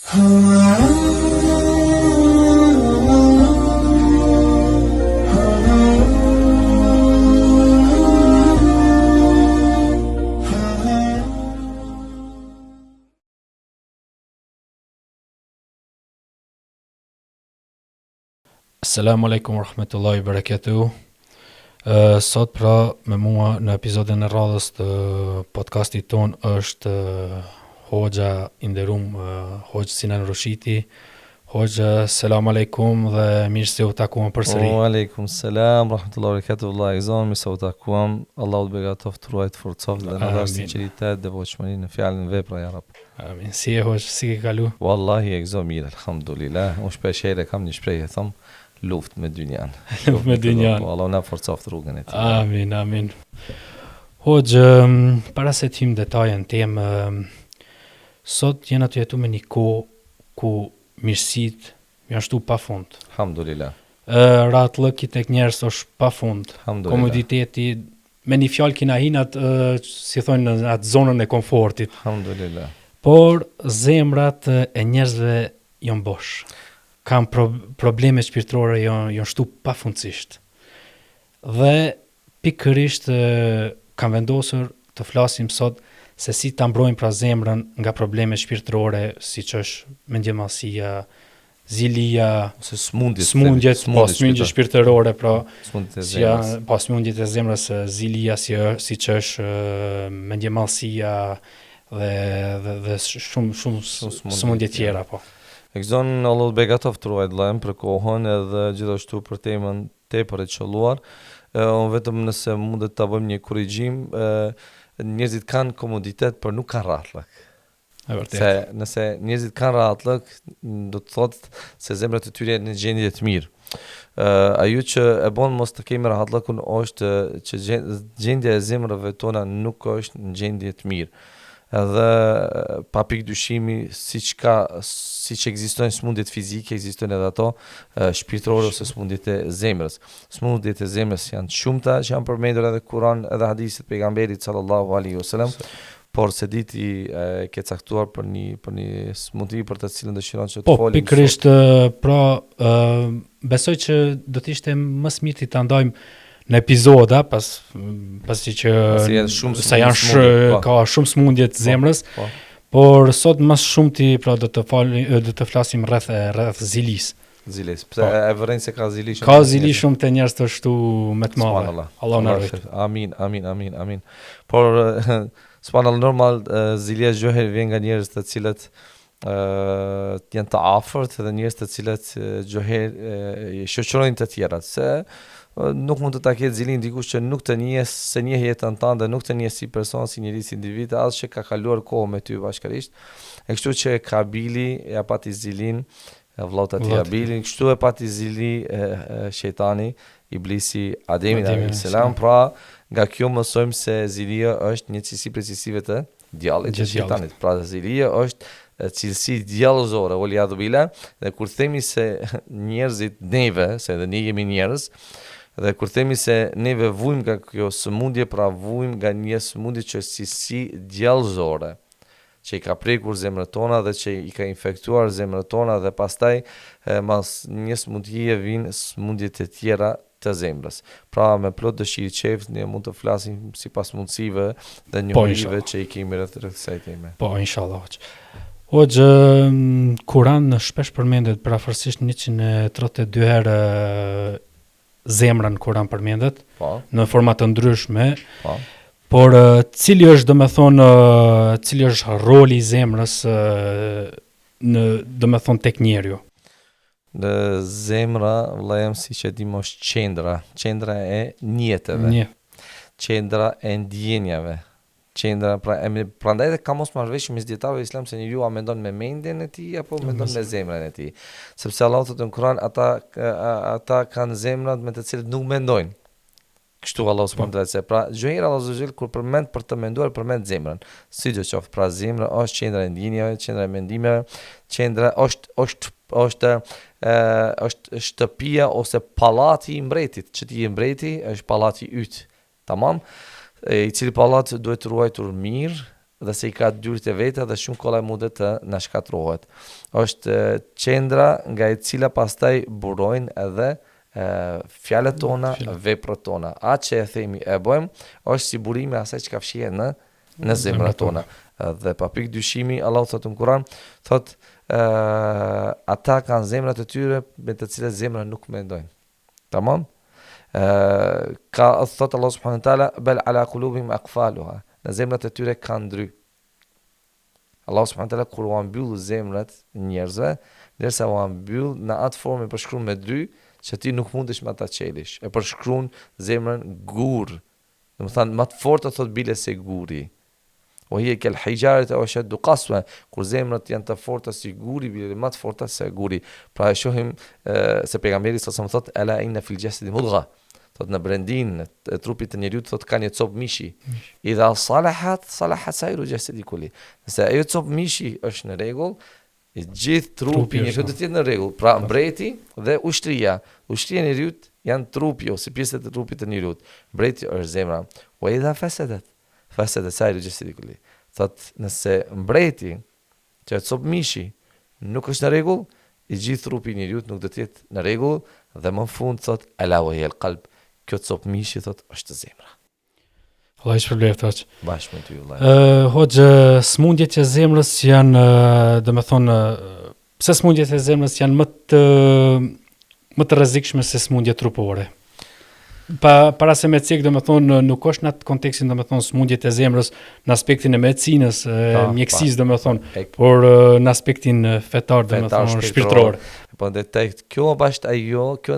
Assalamu alaikum wa rahmatullahi wa barakatuh. Sot pra me mua në episodin e radhës të podcastit ton është Hoxha i nderuam Hoxh Sinan Roshiti. Hoxha, selam aleikum dhe mirë se u takuam përsëri. Wa alaikum selam rahmatullahi wa barakatuh. Allah i gëzon, mirë se u takuam. Allahu të begatoft, ruaj të forcoft dhe na dhash sinqeritet dhe devotshmëri në fjalën e vepra ya Rab. Amin. Si e Hoxh, si ke kalu? Wallahi e gëzon mirë, alhamdulillah. Unë shpeshherë kam një shprehje them luft me dynjan. Luft me dynjan. Allahu na forcoft rrugën e tij. Amin, amin. Hoxh, para se të hym detaje në temë, sot jena të jetu me një kohë ku mirësit janë shtu pa fund. Alhamdulillah. Rahatllëki tek njerëz është pa fund. Komoditeti, me një fjalë kina hinat, si thonë, në atë zonën e komfortit. Alhamdulillah. Por zemrat e njerëzve janë bosh. Kam probleme shpirtërore janë shtu pafundësisht. Dhe pikërisht kam vendosur të flasim sot se si ta mbrojmë pra zemrën nga probleme shpirtërore, siç është mendjemallësia, zilia, ose smundjet shpirtërore, pra smundjet e zemrës, zilia, siç është mendjemallësia dhe shumë smundje tjera, po. E gëzon Allah begatoft ruaj vëllajm për kohën edhe gjithashtu për temën tepër e qelluar. Unë vetëm nëse mundet ta bëjmë një korrigjim, njerëzit kanë komoditet për nuk kanë rahatllëk. E vërtetë. Se nëse njerëzit kanë rahatllëk, do të thotë se zemrat e tyre janë në gjendje të mirë. Ajo që e bën mos të kemi rahatllëkun është që gjendja e zemrave tona nuk është në gjendje të mirë. Edhe pa pikë dyshimi, siç ekzistojnë smundjet fizike, ekzistojnë edhe ato shpirtërore ose smundjet e zemrës. Smundjet e zemrës janë shumëta që janë përmendur edhe Kur'an edhe hadithet e pejgamberit sallallahu alaihi wasallam, por se diti ke caktuar për një smundje për të cilën dëshiron që të folim. Po, pikërisht, pra besoj që do të ishte më së miri ta ndajmë në epizoda, pasi që ka shumë smundje të zemrës, por sot më shumëti pra do të flasim rreth zilis. Zilis. Pse e vërejnë se ka zili shumë? Ka zili shumë të njerëz të shtu me të madhe. Allah na rrit. Amin. Por subhanallahu normal zilia gjoher vjen nga njerëz të cilët janë të afërt dhe njerëz të cilët gjoher shoqërojnë të tjerat, se nuk mund të ta ketë zilin dikush që nuk të njes, se njeh jetën tënde, nuk të njes si person, si njeri, si individ, as që ka kaluar kohë me ty bashkërisht. E kështu që Kabili e pati zilin, vllaut aty Abilin, kështu e pati zili shejtani, iblisi Ademi alayhis salam. Pra, nga kjo mësojmë se zilia është një cilësi prej cilësive të djallit të shejtanit. Pra, zilia është cilësi djallëzore, waliadhu billah, dhe kur themi se njerëzit neve, se edhe ne jemi njerëz, dhe kur themi se neve vujmë nga kjo sëmundje, pra vujmë nga një sëmundje që është cilësi djallëzore, që i ka prekur zemrët tona dhe që i ka infektuar zemrët tona, dhe pastaj mas një sëmundje vinë sëmundjet e tjera të zemrës. Pra me plot dëshirë qeft ne mund të flasim sipas mundësive dhe njohurive që i kemi rreth kësaj teme. Po, inshallah. Hoxh, Kur'an shpesh përmendet parafërsisht 132 herë zemra në Kur'an përmendet, në forma të ndryshme. Por cili është, cili është roli i zemrës në, tek njeriu? Në zemra, vëllajm, siç e dim, është qendra e njetëve. Qendra e ndjenjave. Prandaj dhe ka mos marrëveshje mes dietarëve islam se njeriu a mendon me mendjen e tij apo mendon me zemrën e tij. Sepse Allahu thotë në Kur'an ata kanë zemrat me të cilët nuk mendojnë. Kështu Allahu subhanahu wa taala. Pra, gjëra Allahu subhanahu kur përmend për të menduar përmend zemrën. Sidoqoftë, pra zemra është qendra e ndjenjave, qendra e mendimeve, qendra është shtëpia ose pallati i mbretit. Që ti je mbreti, është pallati yt. Tamam? I cili pallat duhet ruajtur mirë dhe se I ka dyert e veta dhe shumë kollaj mundet të na shkatrohet. Është qendra nga e cila pastaj burojnë edhe fjalët tona, veprat tona. Atë që e themi e bëjmë, është si burimi asaj që ka fshihej në zemrat tona. Dhe pa pikë dyshimi, Allahu thotë në Kur'an, thotë ata kanë zemrat e tyre me të cilat zemra nuk mendojnë. Tamam? Ka thotë Allah subhanahu wa taala bel ala qulubihim aqfaluha. Në zemrat e tyre kanë dry. Allah subhanahu wa taala kur u mbyll zemrat njerëzve, derisa u mbyll në atë formë e përshkruar me dry, që ti nuk mundesh me ata qelish. E përshkruan zemrën gur. Domethënë më të fortë thot bile se guri. O hiya kal hijarat aw ashaddu qaswa, kur zemrat janë të forta si guri, bile më të forta se guri. Pra e shohim se pejgamberi sa më thot ala inna fil jasadi mudgha. Thot në brendin e trupit të njeriut thot ka një copë mishi. Idha salahat sairu jasadi kulli. Nëse ajo copë mishi është në rregull, i gjithë trupi njeriut do të jetë në rregull. Pra mbreti dhe ushtria. Ushtria e njeriut janë trupi ose pjesët e trupit të njeriut. Mbreti është zemra. Wa idha fasadat sairu jasadi kulli. Thot nëse mbreti që copë mishi nuk është në rregull, i gjithë trupi i njeriut nuk do të jetë në rregull dhe më në fund thot ala wa hiya al-qalb. Kjo copë mishi thot është zemra. Allah I shpërblet hoq. Bashkë me ty vëllai. Hoqë, smundjet e zemrës janë, domethënë, pse smundjet e zemrës janë më të rrezikshme se smundjet trupore? Para se me cek, domethënë, nuk është në atë kontekstin, domethënë, smundjet e zemrës në aspektin e medicinës, mjekësisë, domethënë, por në aspektin fetar, domethënë, shpirtëror. Po ndërtej kjo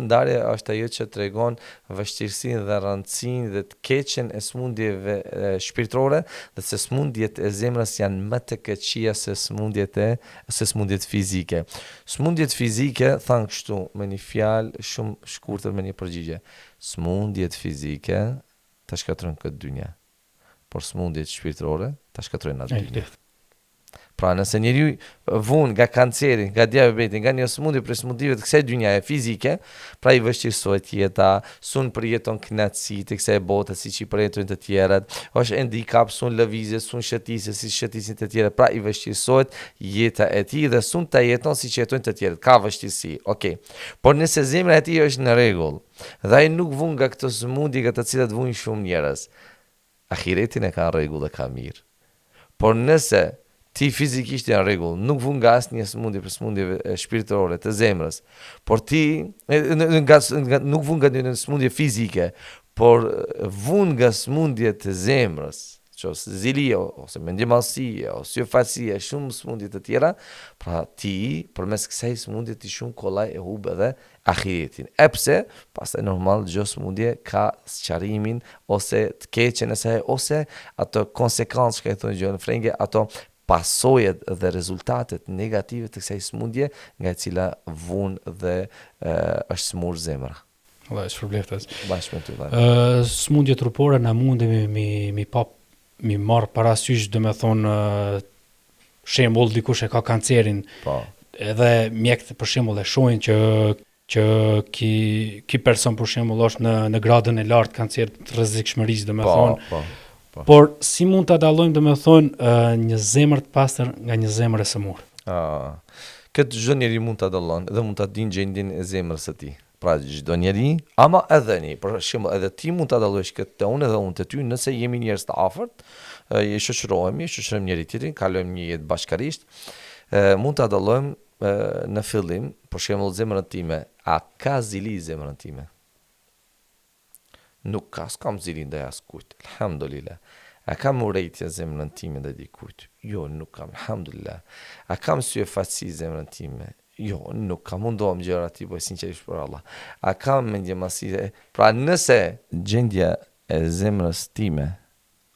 ndarje është ajo që tregon vështirësinë dhe rëndësinë dhe të keqen e smundjeve shpirtërore, dhe se smundjet e zemrës janë më të keqija se smundjet fizike. Smundjet fizike thanë kështu me një fjalë shumë shkurtër me një përgjigje. Smundjet fizike ta shkatrojnë këtë dynja, por smundjet shpirtërore ta shkatrojnë atë dynja. Pra nëse njeriu vun nga kanceri, nga diabeti, nga një smundje për smundjeve të kësaj dynjaje fizike, pra I vështirësohet jeta, sun përjeton kënaqësi të kësaj bote siç I përjetojnë të tjerët, është handicap, sun lëvizje, sun shëtisje si shëtisin të tjerët, pra I vështirësohet jeta e tij dhe sun ta jeton siç jetojnë të tjerët. Ka vështirësi, okay. Por nëse zemra e tij është në rregull, dhe ai nuk vun nga këto smundje nga të cilat vujnë shumë njerëz, ahiretin e ka në rregull dhe ka mirë. Por nëse ti fizikisht janë rregull, nuk vun nga asnjë smundje për smundjeve shpirtërore të zemrës, por ti nuk vun nga një smundje fizike, por vun nga smundje të zemrës, që ose zilia, ose mendjemallësia, ose syfacia, shumë smundje të tjera, pra ti përmes kësaj smundje ti shumë kollaj e hub edhe ahiretin. E pse? Pastaj normal çdo smundje ka sqarimin ose të keqen e saj ose ato konsekuencë që thonë gjë në frenge, ato pasojat dhe rezultatet negative të kësaj smundje nga e cila vun dhe është smur zemra. Allah është shpërblet. Bashkë me ty vëllai. Smundje trupore na mundemi mi marr parasysh, domethënë, shembull dikush e ka kancerin. Po. Edhe mjekët për shembull e shohin që ky person për shembull është në gradën e lartë kancerit të rrezikshmërisë, domethënë. Po. Por si mund ta dallojmë domethënë një zemër të pastër nga një zemër e sëmurë? Këtë çdo njeri mund ta dallon dhe mund ta dinë gjendjen e zemrës së tij. Pra çdo njeri, ama edhe një, për shembull, edhe ti mund ta dallosh këtë te unë dhe unë te ty, nëse jemi njerëz të afërt, shoqërojmë njëri tjetrin, kalojmë një jetë bashkarisht, mund ta dallojmë në fillim, për shembull, zemrën time, a ka zili zemrën time? Nuk ka, s'kam zilin dhe askujt, alhamdulillah. A kam urejtje zemrën time dhe dikujt? Jo, nuk kam, alhamdulillah. A kam syfaci zemrën time? Jo, nuk kam, mundohem gjëra ti, po sinqerisht për Allah. A kam mendjemallësi? Pra nëse gjendja e zemrës time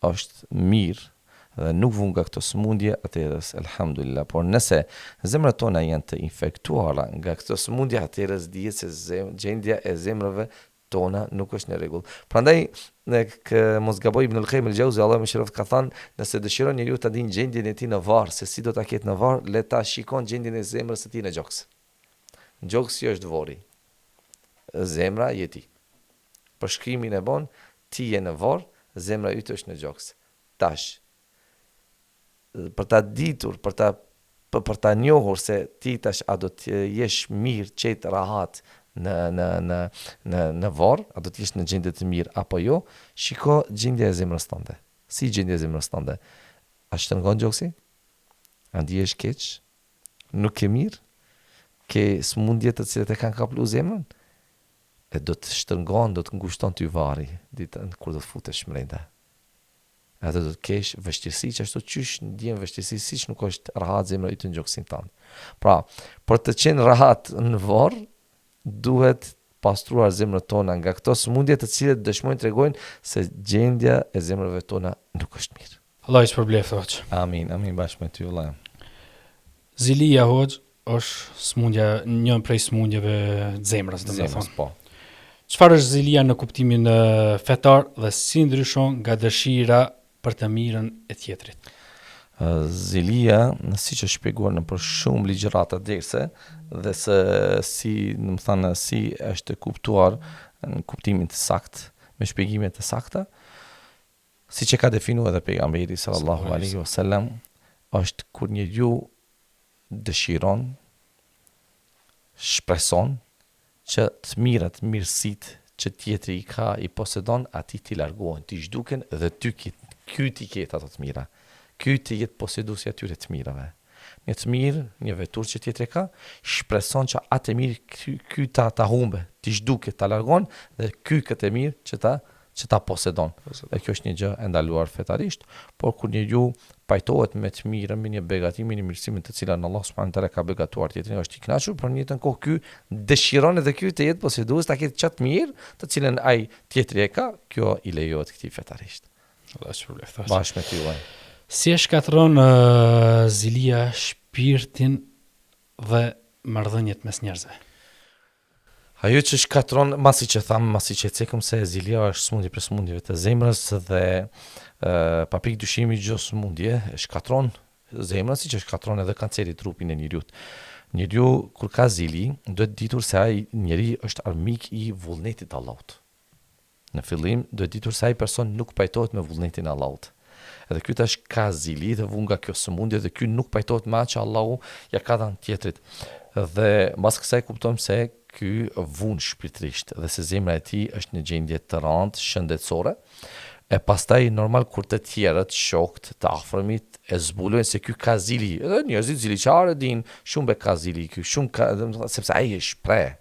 është mirë dhe nuk vun nga këto smundje, atëherës alhamdulillah. Por nëse zemrat tona janë të infektuara nga këto smundje, atëherës dihet se gjendja e zemrave tona nuk është në rregull. Prandaj mos gaboj Ibn al-Qayyim al-Jauzi, Allahu më shëroft, ka thënë, nëse dëshiron njeriu ta dinë gjendjen e tij në varr, se si do ta ketë në varr, le ta shikon gjendjen e zemrës së tij në gjoks. Gjoksi është varri. Zemra je ti. Për shkrimin e bon, ti je në varr, zemra yt është në gjoks. Tash ditur, për ta njohur se ti tash a do të jesh mirë, qetë, rahat në varr, a do të jesh në gjendje të mirë apo jo, shiko gjendja e zemrës tënde. Si gjendja e zemrës tënde? A shtrëngon gjoksi? A ndihesh keq? Nuk ke mirë? Ke smundje të cilat e kanë kaplu zemrën? E do të shtrëngon, do të ngushton ty varri ditën kur do të futesh brenda. Atë do të kesh vështirësi që ashtu qysh ndjen vështirësi siç nuk është rahat zemra yt në gjoksin tënd. Pra, për të qenë rahat në varr, duhet pastruar zemrët tona nga këto smundje të cilat dëshmojnë tregojnë se gjendja e zemrave tona nuk është mirë. Allah i shpërbleft hoq. Amin, bashkë me ty vëllai. Zilia hoq është smundja, një prej smundjeve të zemrës, Zemrës, po. Çfarë është zilia në kuptimin fetar dhe si ndryshon nga dëshira për të mirën e tjetrit? Zilia, siç është shpjeguar në për shumë ligjërata derse dhe si është kuptuar në kuptimin të saktë, me shpjegime të sakta, siç e ka definuar edhe pejgamberi sallallahu alaihi wasallam, është kur njeriu dëshiron, shpreson që të mirat, mirësitë që tjetri i ka, i posedon, ati ti largohen, ti zhduken dhe ky ti ketë ato të mira. Ky të jetë poseduesi atyre të mirave. Një të mirë, një vetur që tjetri ka, shpreson që atë mirë ky ta humbe, ti zhduket, ta largon dhe ky këtë mirë që ta posedon. Dhe kjo është një gjë e ndaluar fetarisht, por kur njeriu pajtohet me të mirën, me një begati, me një mirësi të cilën Allah subhanahu wa taala ka begatuar tjetrin, është i kënaqur, por në njëjtën kohë ky dëshiron edhe ky të jetë posedues, ta ketë çat mirë, të cilën ai tjetri e ka, kjo i lejohet këtij fetarisht. Allah shpërbleft. Bashkë me ty vëllai. Si e shkatëron zilia shpirtin dhe marrëdhëniet mes njerëzve? Ajo që shkatron, masi që e cekëm se zilia është smundje për smundjeve të zemrës dhe pa pikë dyshimi çdo smundje shkatron zemrën, siç e shkatron edhe kanceri trupin e njeriut. Njeriu kur ka zili, duhet ditur se ai njeri është armik i vullnetit të Allahut. Në fillim duhet ditur se ai person nuk pajtohet me vullnetin e Allahut. Edhe ky tash ka zili dhe vun nga kjo sëmundje dhe ky nuk pajtohet me atë që Allahu ja ka dhënë tjetrit. Dhe mbas kësaj kuptojmë se ky vun shpirtërisht dhe se zemra e tij është në gjendje të rëndë shëndetësore. E pastaj normal kur të tjerët, shokët, të afërmit e zbulojnë se ky ka zili. Edhe njerëzit ziliqare din shumë be ka zili ky, sepse ai e shpreh.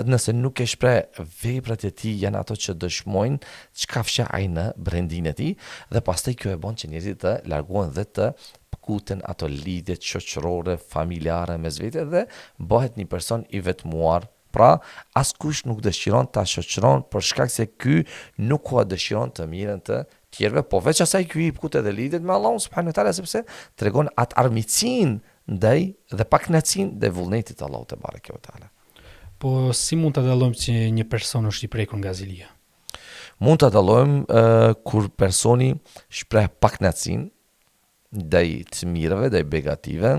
Nëse nuk e shpreh, veprat e tij janë ato që dëshmojnë çka fsha ai në brendin e tij dhe pastaj kjo e bën që njerëzit të largohen dhe të pkuten ato lidhjet shoqërore, familjare mes vetë dhe bëhet një person i vetmuar. Pra, askush nuk dëshiron ta shoqëron për shkak se ky nuk ka dëshiron të mirën të tjerëve, po veç asaj ky i pkut edhe lidhet me Allahun subhanahu wa taala sepse tregon atë armiqsinë ndaj dhe pakënaqësinë ndaj vullnetit të Allahut te bareke ve taala. Po si mund ta dallojmë që një person është i prekur nga zilia? Mund ta dallojmë kur personi shpreh pakënaqësinë ndaj të mirave, ndaj begative,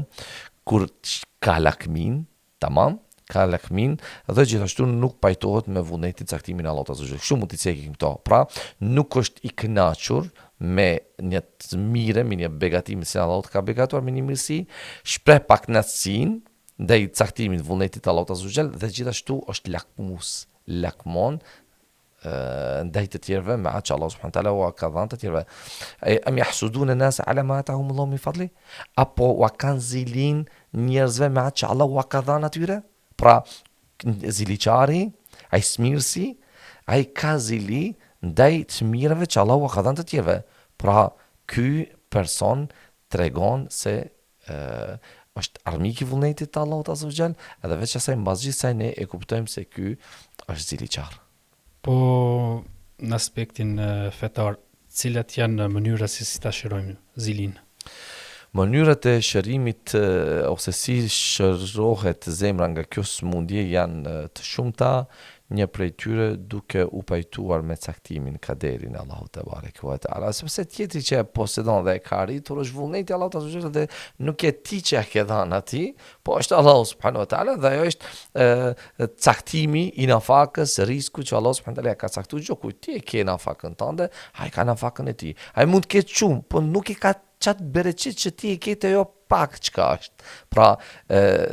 kur ka lakmin, tamam, ka lakmin dhe gjithashtu nuk pajtohet me vullnetin caktimin e Allahut azza wa jall. Shumë mund t'i cekim këto. Pra, nuk është i kënaqur me një të mirë, me një begatim se Allahut ka begatuar me një mirësi, shpreh pakënaqësinë ndaj caktimit të vullnetit të Allahut azza wa jall dhe gjithashtu është lakmon ndaj të tjerëve me atë që Allah subhanahu wa taala ka dhënë të tjerëve. Am yahsuduna an-nas ala ma atahum Allah min fadli? Apo wa kanë zilin njerëzve me atë që Allah ka dhënë atyre? Pra, ziliqari, ai smirësi, ai ka zili ndaj të mirëve që Allah ka dhënë të tjerëve. Pra, ky person tregon se është armik i vullnetit të Allahut azza wa jall, edhe veç asaj mbas gjithsej ne e kuptojmë se ky është ziliqar. Po në aspektin fetar, cilat janë mënyra si ta shërojmë zilin? Mënyrat e shërimit ose si shërohet zemra nga kjo smundje janë të shumta, një prej tyre duke u pajtuar me caktimin kaderin Allahut te bareke ve taala, sepse tjetri që e posedon dhe e ka arritur është vullneti Allahut azza wa jall dhe nuk e ti që e ke dhënë atij, po është Allahu subhanahu wa taala dhe ajo është caktimi i nafakës, risku që Allahu subhanahu wa taala ka caktuar. Ti e ke nafakën tënde, ai ka nafakën e tij. Ai mund të ketë shumë, po nuk i ka qatë bereqit që ti e kete jo pak çka është. Pra,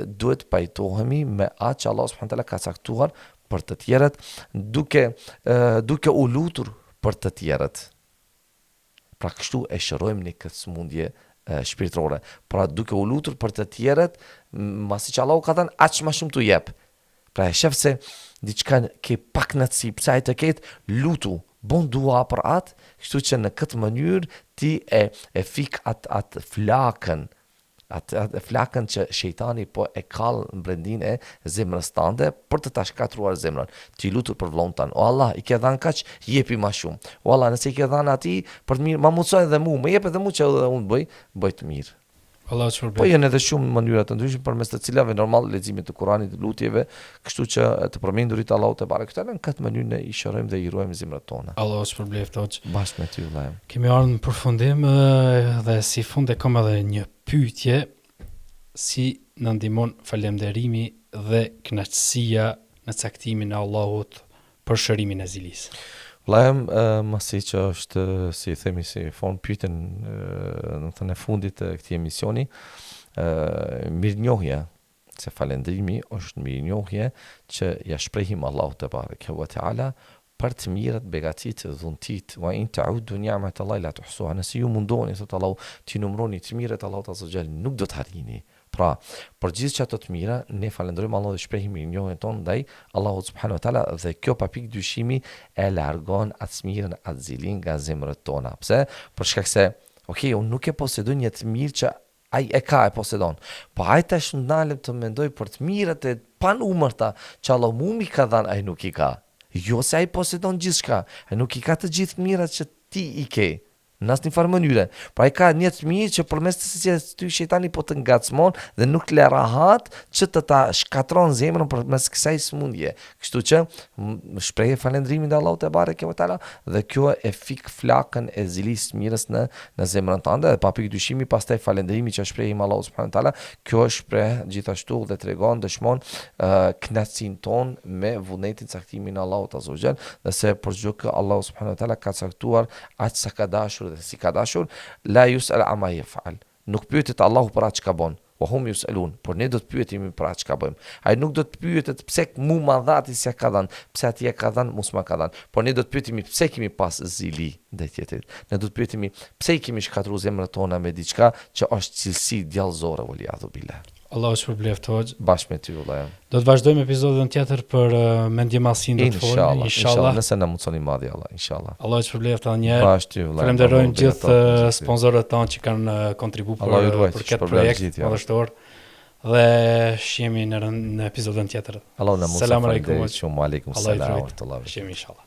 duhet pajtohemi me atë që Allah subhanahu wa taala ka caktuar për të tjerët, duke u lutur për të tjerët. Pra kështu e shërojmë një këtë smundje shpirtërore. Pra duke u lutur për të tjerët, masi që Allah u ka thënë aq më shumë t'u jep. Pra e shef se diçka ke pak nëtësi, pse ai të ketë lutu, bon dua për atë, kështu që në këtë mënyrë ti e fik atë flakën, atë flakën që shejtani po e kall në brendin e zemrës tande për të ta shkatruar zemrën. Ti lutur për vllon tan. O Allah, i ke dhënë kaq, jepi më shumë. O Allah, nëse i ke dhënë atij për të mirë, ma mundsoj edhe mua, më jep edhe mua që edhe unë bëj të mirë. Allah shpërblet. Po janë edhe shumë mënyra të ndryshme përmes të cilave normal leximit të Kuranit, lutjeve, kështu që të përmendurit Allahut te barekuta në këtë mënyrë ne i shërojmë dhe i ruajmë zemrat tona. Allah shpërblet hoc. Bashkë me ty vëllai. Kemi ardhur në përfundim dhe si fund e kam edhe një pyetje, si na ndihmon falënderimi dhe kënaqësia në caktimin e Allahut për shërimin e zilis. Vllajem, masi që është, si themi, si fon pyetën në thënë fundit të këtij emisioni, mirënjohja, se falëndrimi është mirënjohje që ja shprehim Allahut te bareke ve teala për të mirët, begatit, dhuntit, wa in ta'uddu ni'matallahi la tuhsuha. Nëse ju mundoni, thot Allahu, ti numroni të mirët Allahut azza xal, nuk do të harrini. Pra, për gjithë që ato të mira, ne falenderojmë Allahun dhe shprehim mirënjohjen tonë ndaj Allahut subhanahu wa taala dhe kjo pa pikë dyshimi e largon atë mirën, atë zilin nga zemrat tona. Pse? Për shkak se, okay, unë nuk e posedoj një të mirë që ai e ka e posedon. Po ai tash ndalem të mendoj për të mirët e panumërta që Allah mi ka dhënë, ai nuk i ka. Jo se ai posedon gjithçka, ai nuk i ka të gjithë mirat që ti i ke. Në asnjë farë mënyre. Pra ai ka një të mirë që përmes të cilës ty shejtani po të ngacmon dhe nuk le rahat që të ta shkatron zemrën përmes kësaj smundje. Kështu që shpreh falëndrimin te Allahu te bareke ve teala dhe kjo e fik flakën e zilis mirës në zemrën tënde dhe pa pikë dyshimi pastaj falëndrimi që shprehim Allahu subhanahu wa taala, kjo shpreh gjithashtu dhe tregon, dëshmon kënaqësinë ton me vullnetin, caktimin e Allahut azza xal, dhe se për çdo kë Allahu subhanahu wa taala ka caktuar aq sa ka dashur dhe si ka dashur, la yus'al amma yaf'al. Nuk pyetet Allahu për atë çka bën, wa hum yus'alun, por ne do të pyetemi për atë çka bëjmë. Ai nuk do të pyetet pse mu ma dhati si ka dhënë, pse atij ka dhënë mos ma ka dhënë, por ne do të pyetemi pse kemi pas zili ndaj tjetrit. Ne do të pyetemi pse i kemi shkatruar zemrat tona me diçka që është cilësi djallëzore waliadhu billah. Allah është përbleft hoxh. Bashkë me ty vëllai. Do të vazhdojmë episodin tjetër për mendjemasin do të folëm inshallah. Nëse na mundsoni madhi Allah, inshallah. Allah është përbleft edhe një herë. Bashkë ty vëllai. Falenderojmë gjithë sponsorët tanë që kanë kontribuar për këtë projekt madhështor. Dhe shihemi në episodin tjetër. Allah na mundsoni. Selam aleikum. Aleikum selam. Shihemi inshallah.